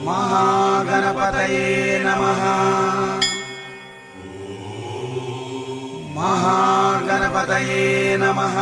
महागणपतये नमः। महागणपतये नमः।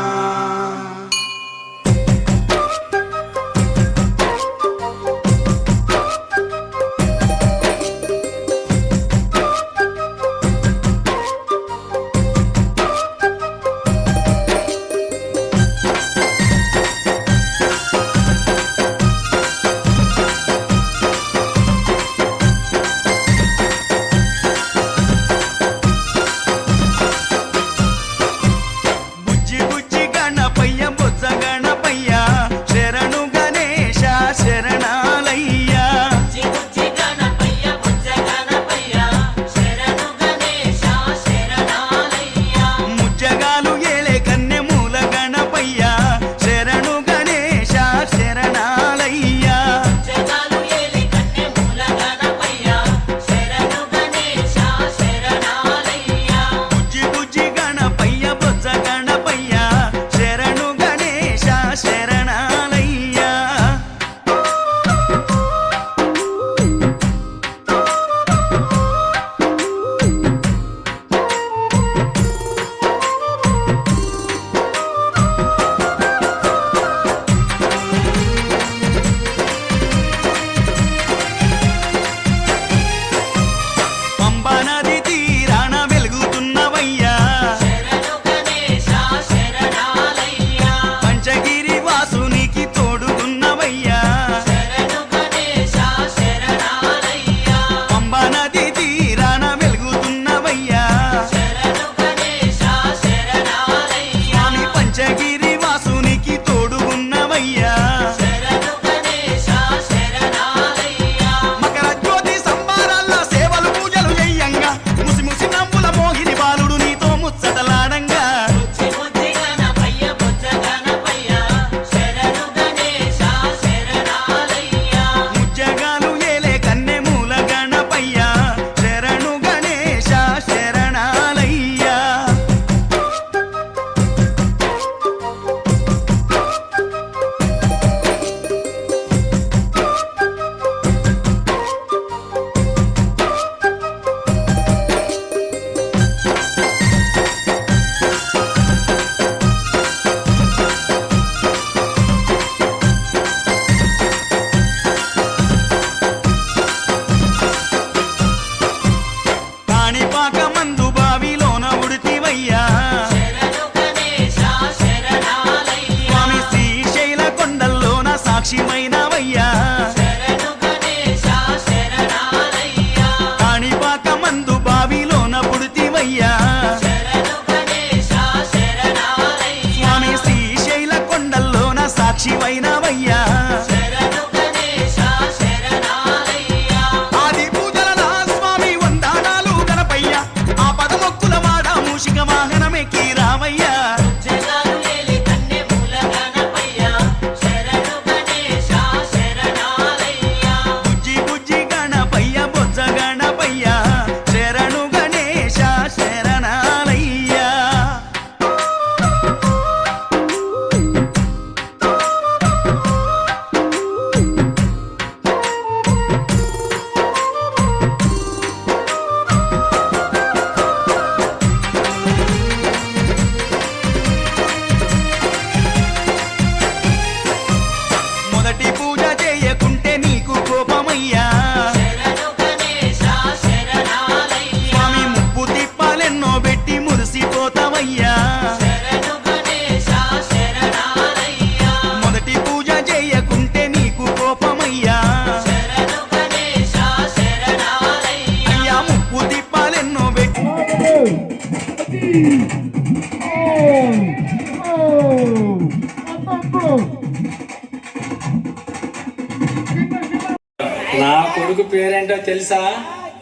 నా కొడుకు పేరేంటో తెలుసా?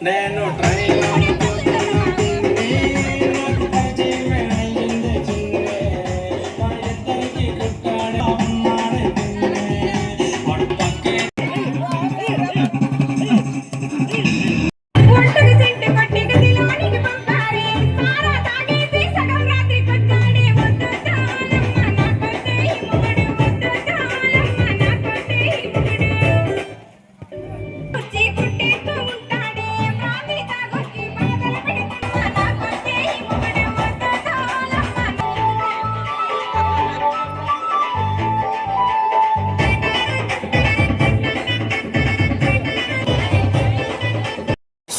నేను ట్రైన్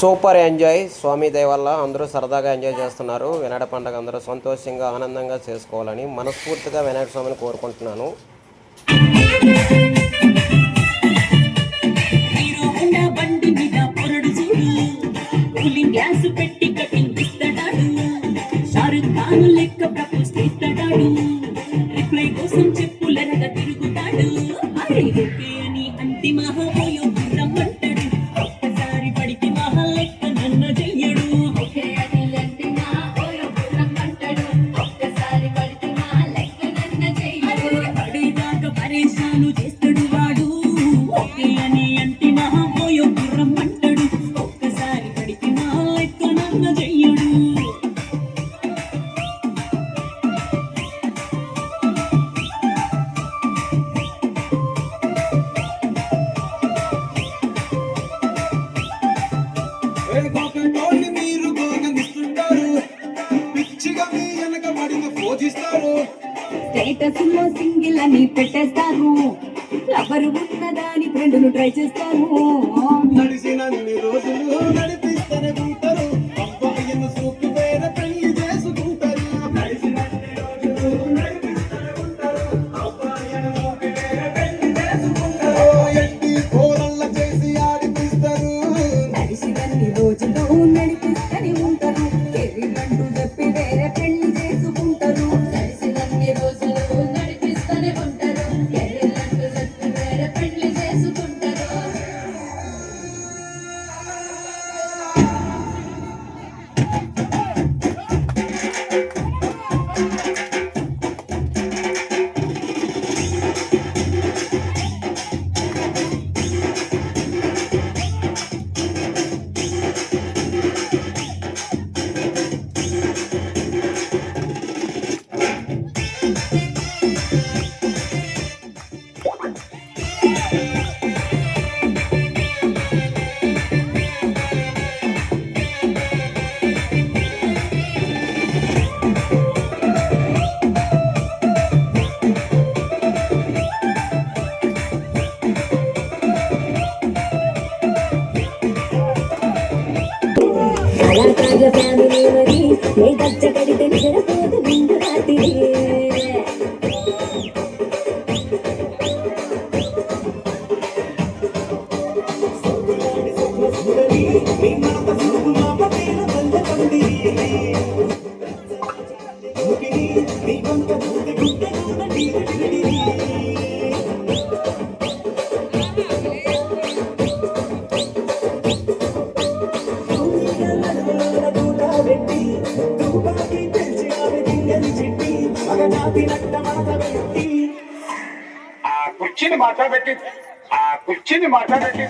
సూపర్ ఎంజాయ్. స్వామి దయ వల్ల అందరూ సరదాగా ఎంజాయ్ చేస్తున్నారు. వినాయక పండుగ అందరూ సంతోషంగా ఆనందంగా చేసుకోవాలని మనస్ఫూర్తిగా వినాయక స్వామిని కోరుకుంటున్నాను. స్టేటస్ లో సింగిల్ అని పెట్టేస్తారు. ఎవరు ఉన్నదాని ఫ్రెండ్ను ట్రై చేస్తారు. నడిచినన్ని రోజులు నడిపిస్తూనే ఉంటారు. అబ్బాయిని సూపి వేరే పెళ్లి చేసుకుంటారు. నడిచినన్ని రోజులు నడిపిస్తూనే ఉంటారు. అబ్బాయిని సూపి వేరే పెళ్లి చేసుకుంటారు. ఎట్టి కోరల్ల చేసి ఆడిపిస్తారు. నడిచినన్ని రోజులు నడిపిస్తూనే ఉంటారు. కెరీరంటూ చెప్పి వేరే పెళ్లి చేసుకుంటారు. నడిచినన్ని రోజులు నడిపిస్తూనే ఉంటారు. కెరీరంటూ చెప్పి వేరే పెళ్లి చేసుకుంటారు. కళాకారుల ఫ్యామిలీ మరి నే గజ్జ కడితే నిద్రపోదు నిండు రాత్రి. కుర్చీని మాట్లాడబెట్టి కుర్చీని మాట్లాడబెట్టి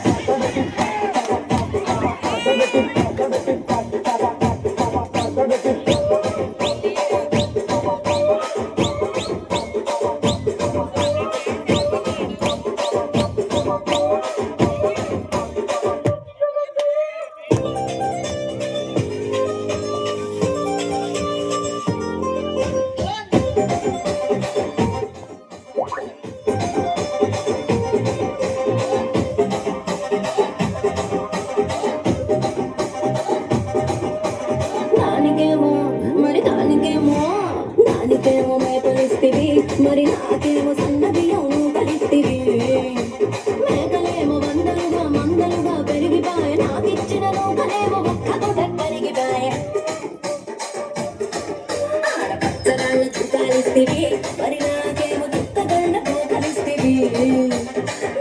దానికేమో మేకలిస్తివి, మరి నాకేమో సన్న బియ్యం కలిస్తివి. మేకలేమో వందలుగా మందలుగా పెరిగిపాయ, నాకిచ్చిన నూకలేమో ఒక్కతో కరిగిపాయ. ఆడపచ్చగాళ్ళ చుక్కాలిస్తివి, మరి నాకేమో చుక్కగళ్ళతో కలిస్తివి.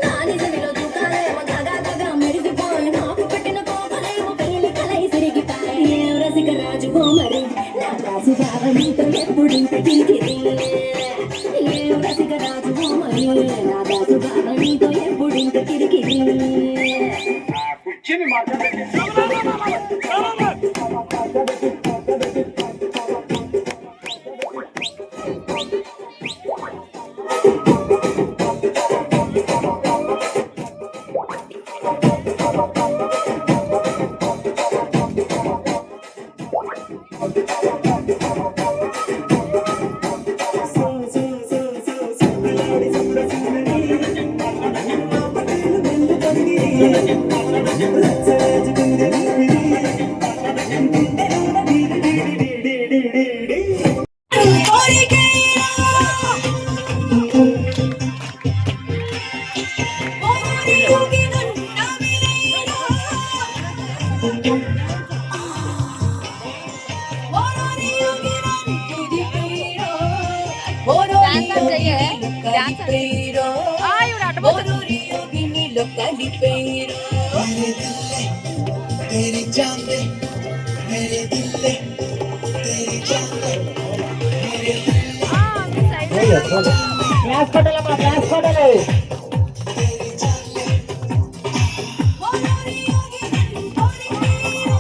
నా నిజమిలో చుక్కాలేమో తగా మెరిసిపోయి, నాకు పెట్టిన కోపలేమో పెళ్లి కలై తిరిగిపాయ. ఏ రసిక రాజుకో మరి నా రాజు బావ నీతో ఎప్పుడింత కిరికిరి. ఏ రసిక రాజుకో మరి నా రాజు బావ నీతో ఎప్పుడింత కిరికిరి. కుర్చీని మాట్లాడబెట్టి నీలో కలిపేరు ఓరోరి యోగి నన్ను కలిపేరు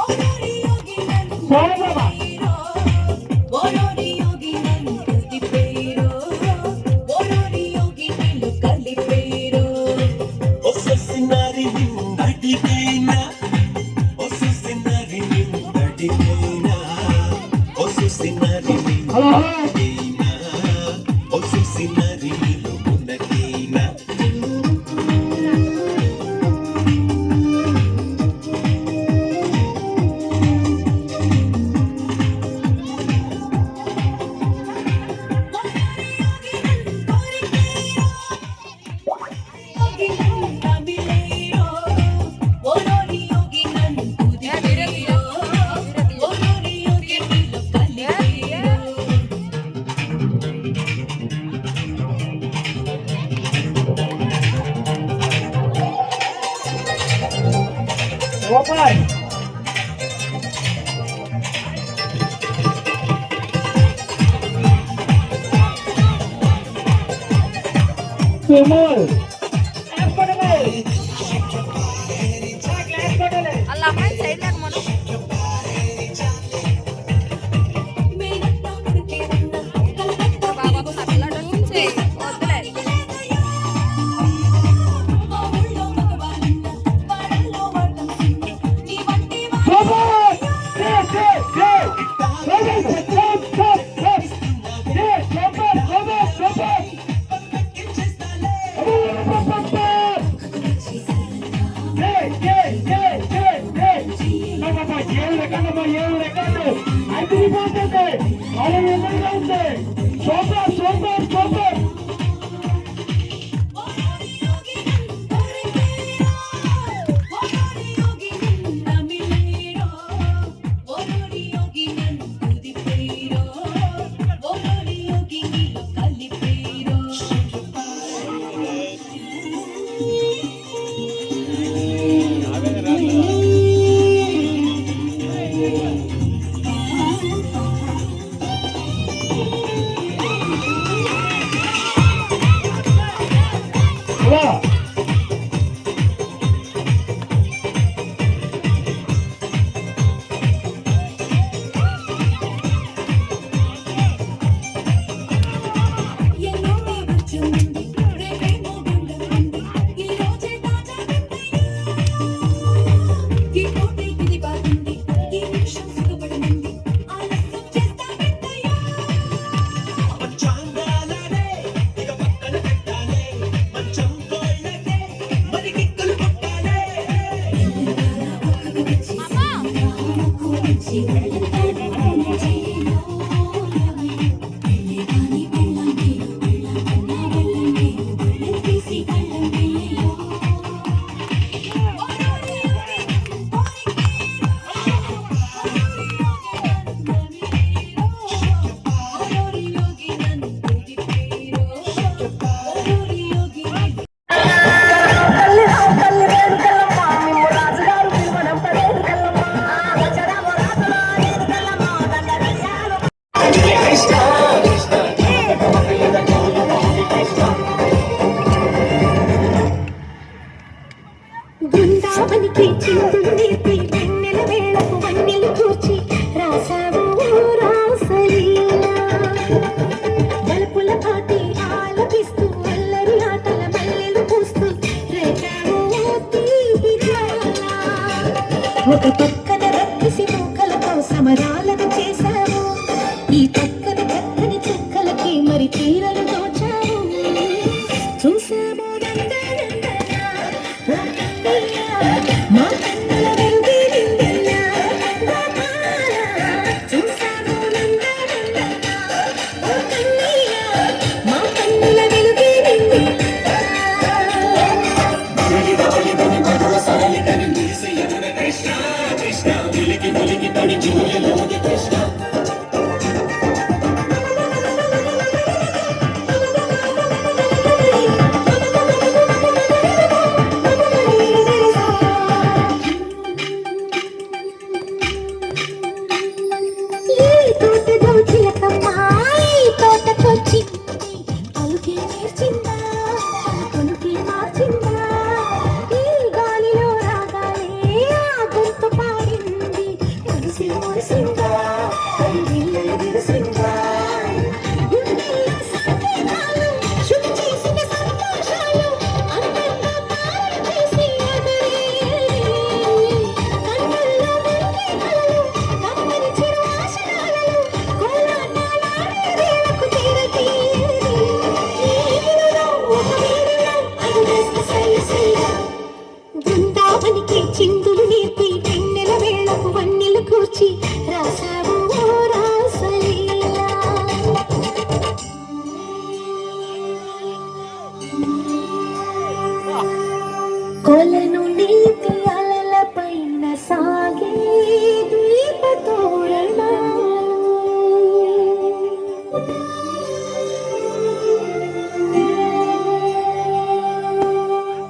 ఓరోరి యోగి నీలో కలిపేరు యోగి నన్ను నమిలేరు ఓరోరి యోగి నన్ను కుదిపేరు ఓరోరి యోగి నీలో కలిపేరు మేనత్త కొడుకే ఉన్న కలకత్తా మా ఊళ్ళో మగవాళ్ళన్న వాడల్లో వాడతాం సిన్ని నీ వంటి ఓరోరి యోగి నన్ను కోరికేరు ఓరోరి యోగి నన్ను నమిలేరు ఓరోరి యోగి నన్ను కుదిపేరు ఓరోరి యోగి నీలో కలిపేరు ఎన్నో వచ్చుంది రేపేమో గుండెంది ఈ రోజే తాజా ఈ కోటి ఇది బాగుంది ఈ నిమిషం సుఖపడమంది ఆలస్యం చేస్తా పెద్దయ్యా బృందావనికి చిందుంది వెన్నెల వేళకు వన్నెలు కూర్చి రాసావు రాసలీలా బల్పుల పాటి ఆలపిస్తూ అల్లరి ఆటల మల్లెలు పూస్తూ రేచావు తీపి జ్వాల ఒక పక్కన రక్కిసి మూకలతో సమరాలను చేశావు ఈ పక్కన చక్కని చుక్కలకి మరి తీరలు దోచావు చూసాము మా కన్నుల వెలుగే నిండినా చూసాము ఓ కన్నయ్య మా కన్నుల వెలుగే నిండినా కొలను నీటి అలల పైన సాగే ద్వీప తోరణాలు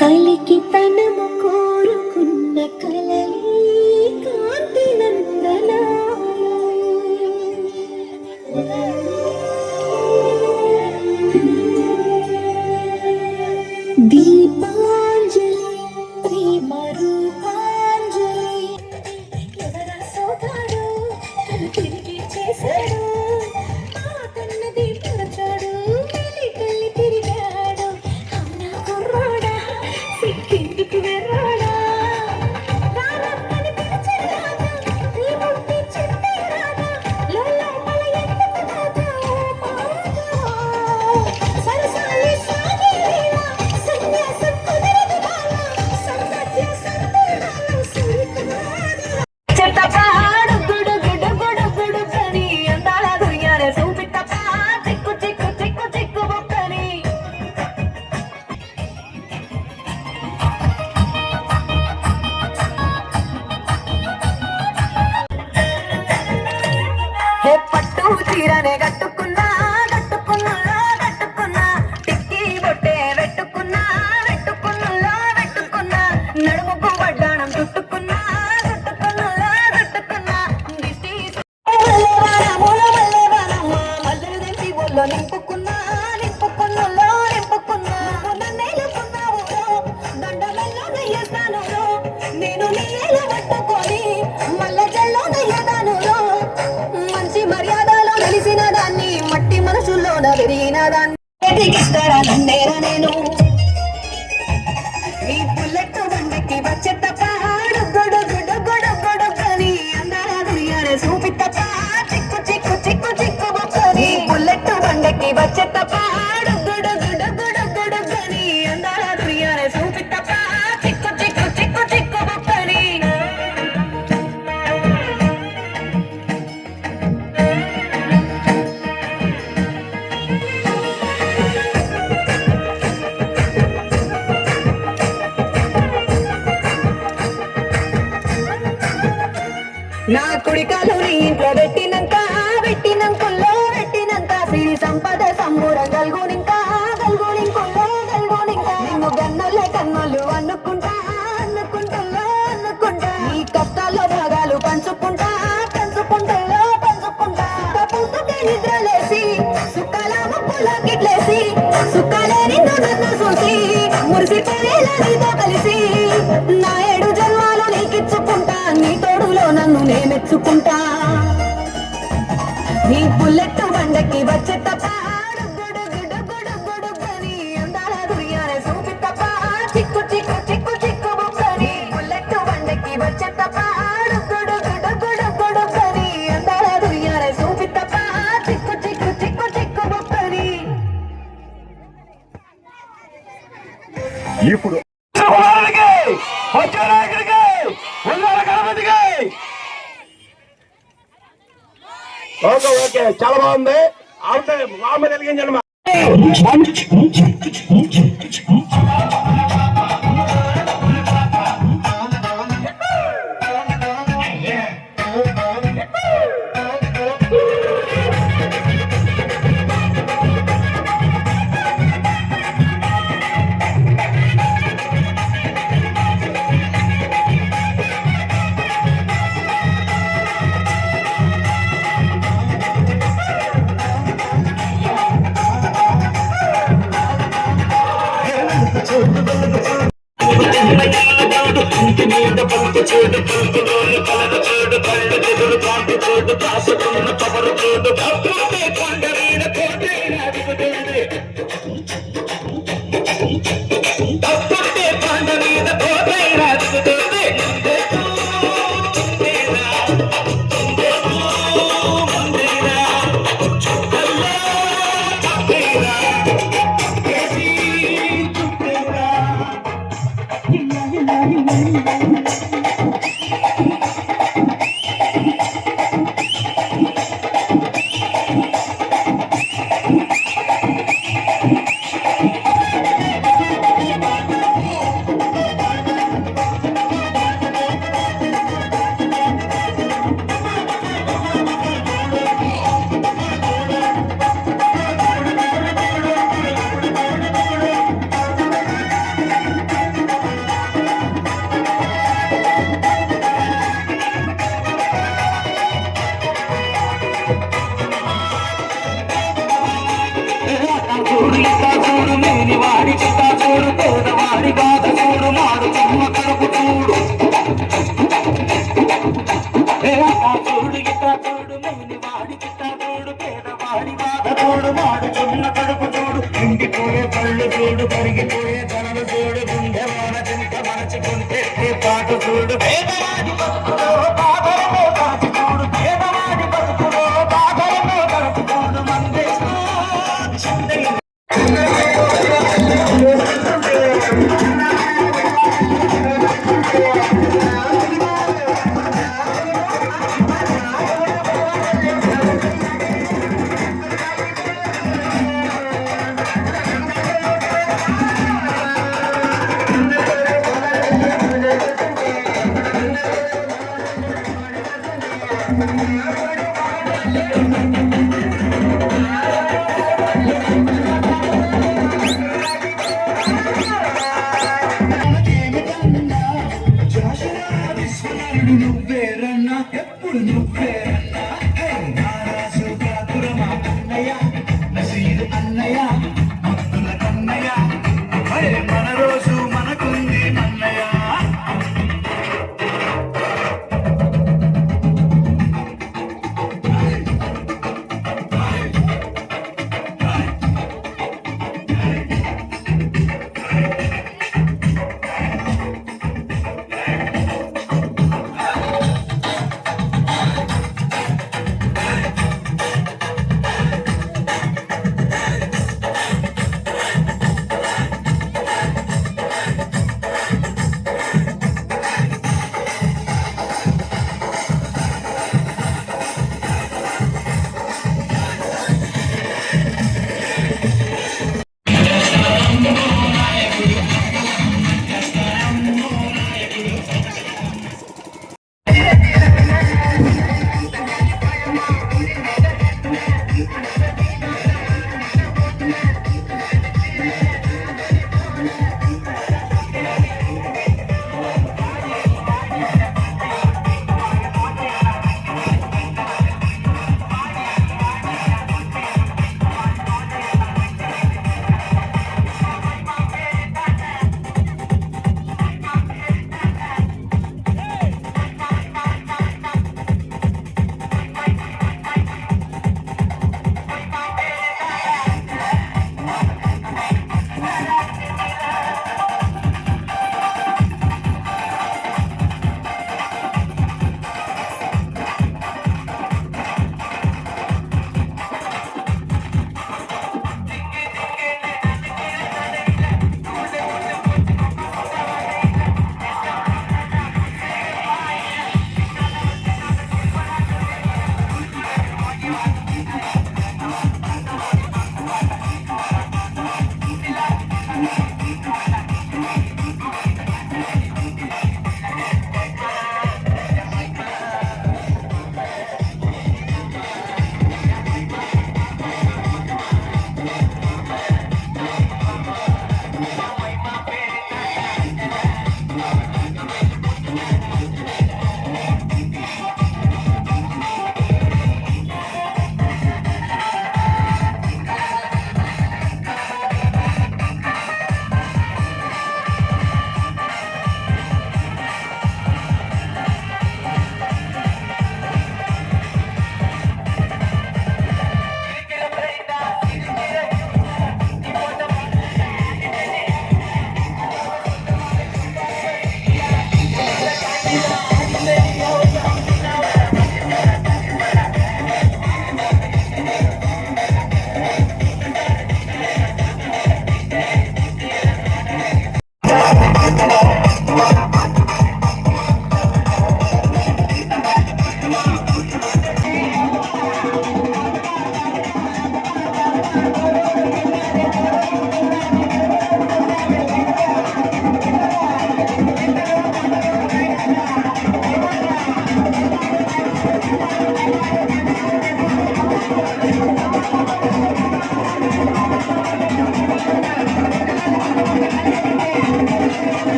కలికి తనము కోరుకున్న కలలే కాంతి నందనాలు దీపాంజలి ప్రేమ రూపాంజలి ఎవర సోదాడు తను తిరిగి చేశాడు కన్నది పరచాడు వెళ్ళి తిరిగాడు అవునా కుర్రాడా సిక్కిందుకు వెర్రాడా రారమ్మని పిలిచాడా నీ బుద్ధి చెప్పాడా లోపల ఎందుకు దాచావు సరసాలి సాగే సన్యాసం కుదరదు బాలా సంగత్య సందేహాలు సురికాడు చెట్టపాడు గుడు గుడు గుడు గుడు కని అందాల దుర్యాల చూపిట్టప చిక్కు చిక్కు చిక్కు చిక్కు బొక్కని హే పట్టు చీరనే కట్టుకున్నా కట్టుకున్నా కట్టుకున్నా టిక్కి బొట్టే పెట్టుకున్నా పెట్టుకున్నా పెట్టుకున్నా నడుముకు వడ్డాణం చుట్టుకున్నా చుట్టుకున్నా చుట్టుకున్నా దిష్టి మల్లెలు తెంపి ఒళ్ళో నింపుకున్నా నింపుకున్నా నింపుకున్నా నన్నేలుకున్నావు దండలలో నయ్యేస్తాను నేను నీళ్ళు పట్టుకొని మల్లె జల్లో నయ్యదాను మంచి మర్యాదలో తెలిసిన దాన్ని మట్టి మనసులోన పెరిగిన దాన్ని ఎదిగిస్తారా నన్నేరా నేను ఈ బుల్లెట్ బండకి వచ్చే తప్ప గొడు గొడు గొడు గొడు కని అందాల దుర్యాల చూపి తప్ప చిక్కు చిక్కు చిక్కు చిక్కు బొక్కని బుల్లెట్ బండకి వచ్చే తప్ప గొడు గొడు గొడు గొడు కని అందాల దుర్యాల చూపి తప్ప చిక్కు చిక్కు చిక్కు చిక్కు బొక్కని నా కుడికాలు నీ ఇంట్లో పెట్టినంకుల్లో పెట్టినంక సిరి సంపద సంబూరం గల్గునింకా గల్గునింకుల్లో గల్గునింకా నిన్ను గన్నోళ్ళ కన్నోళ్ళు అనుకుంటా అనుకుంటుల్లో అనుకుంటా నీ కష్టాల్లో భాగాలు పంచుకుంటా పంచుకుంటుల్లో పంచుకుంటా పుట్టుకే నిద్రలేసి సుఖాల ముప్పులో గిట్లేసి సుఖాలే నిన్ను నన్ను చూసి మురిసిపోయేలా నీతో కలిసి నా 7 జన్మాలు నీకిచ్చుకుంటా నీ తోడులో నన్ను నే మెచ్చుకుంటా నీ బుల్లెట్ బండకి వచ్చే తప్ప గుడు గుడు గుడు గుడు కని అందాల దుర్యాల చూపి తప్ప చిక్కు చిక్కు చిక్కు చిక్కు బొక్కని బుల్లెట్ బండకి వచ్చే తప్ప గుడు గుడు గుడు గుడు కని అందాల దుర్యాల చూపి తప్ప చిక్కు చిక్కు చిక్కు చిక్కు బొక్కని ఇప్పుడు ఓకే ఓకే చాలా బాగుంది అవుతే మామూలు వెలిగించండి చూడు పేదవాడి బతుకులో బాధలను తలచి చూడు పేదవాడి బతుకులో బాధలను తలచి చూడు మందేస్తూ చిందయ్య నువ్వేరన్నా ఎప్పుడు నువ్వేరన్నా నారాజు కాకురమా అన్నయ్య నసీరు అన్నయ్య అబ్దుల కన్నయ్య మన రోజు మనకుంది మన్నయ్య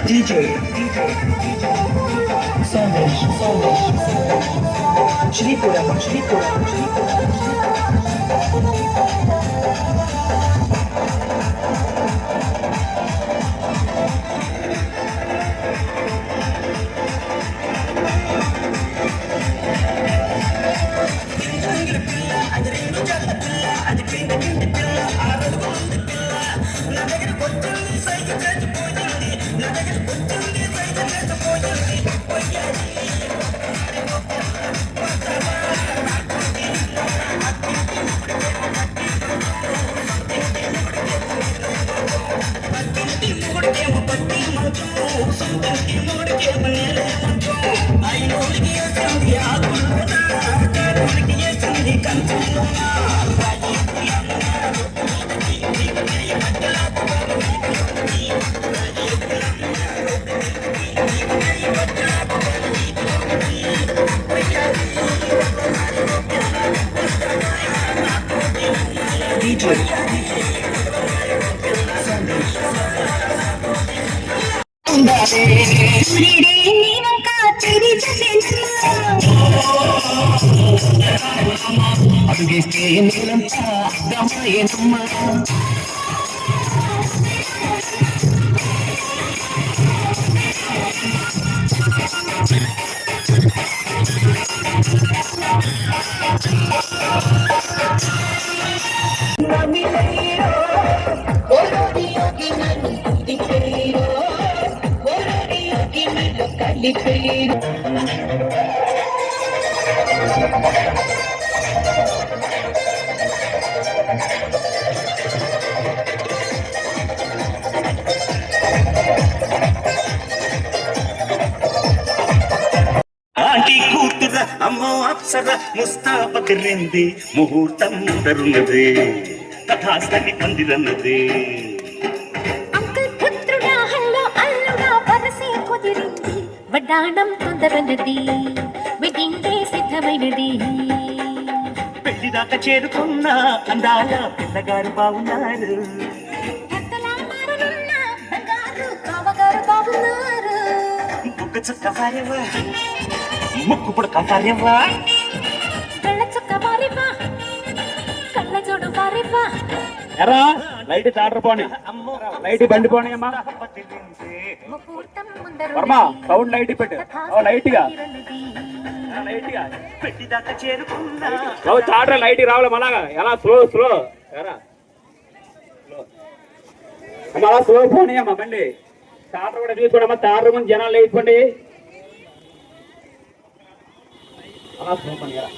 DJ Sandesh Shripuram DJ. అడుగేస్తే నేనంతా అర్థమయ్యేనమ్మా ఆంటీ కూతుర అమ్మో అప్సర ముస్తాబకిరింది ముహూర్తం ముందరున్నది తథాస్తని పందిరన్నది అంకుల్ పుత్రుడా హల్లో అల్లుడా వరసే కుదిరింది వడ్డాణం తొందరన్నది వెడ్డింగ్ డే సిద్ధమైనది పెళ్లి దాకా చేరుకున్న అందాల పిల్లగారు బాగున్నారు ఎంతలా మారనున్నా బంగారు కావగారు బాగున్నారు బుగ్గ చుక్క భార్యవా ముక్కు పుడక భార్యవా కళ్ళ చుక్క వారివా కళ్ళ జోడు వారివా ఎరా లైట్ చాటర్ పోనీ, లైట్ బండి పోనీ అమ్మా. ముహూర్తం ముందరు వర్మ సౌండ్ లైట్ పెట్టు, లైట్ గా లైట్ గా పెళ్లి దాకా చేరుకున్న చాటర్ లైట్ రావాలి మళ్ళా. ఎలా స్లో స్లో ఎరా అమ్మా, అలా స్లో పోనీ అమ్మా బండి. చాటర్ కూడా చూసుకోండి, చాటర్ ముందు జనాలు లేకపోండి. అలా స్లో పోనీ ఎరా.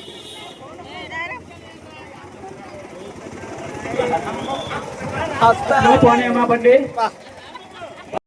పోనీ అమ్మా బండి.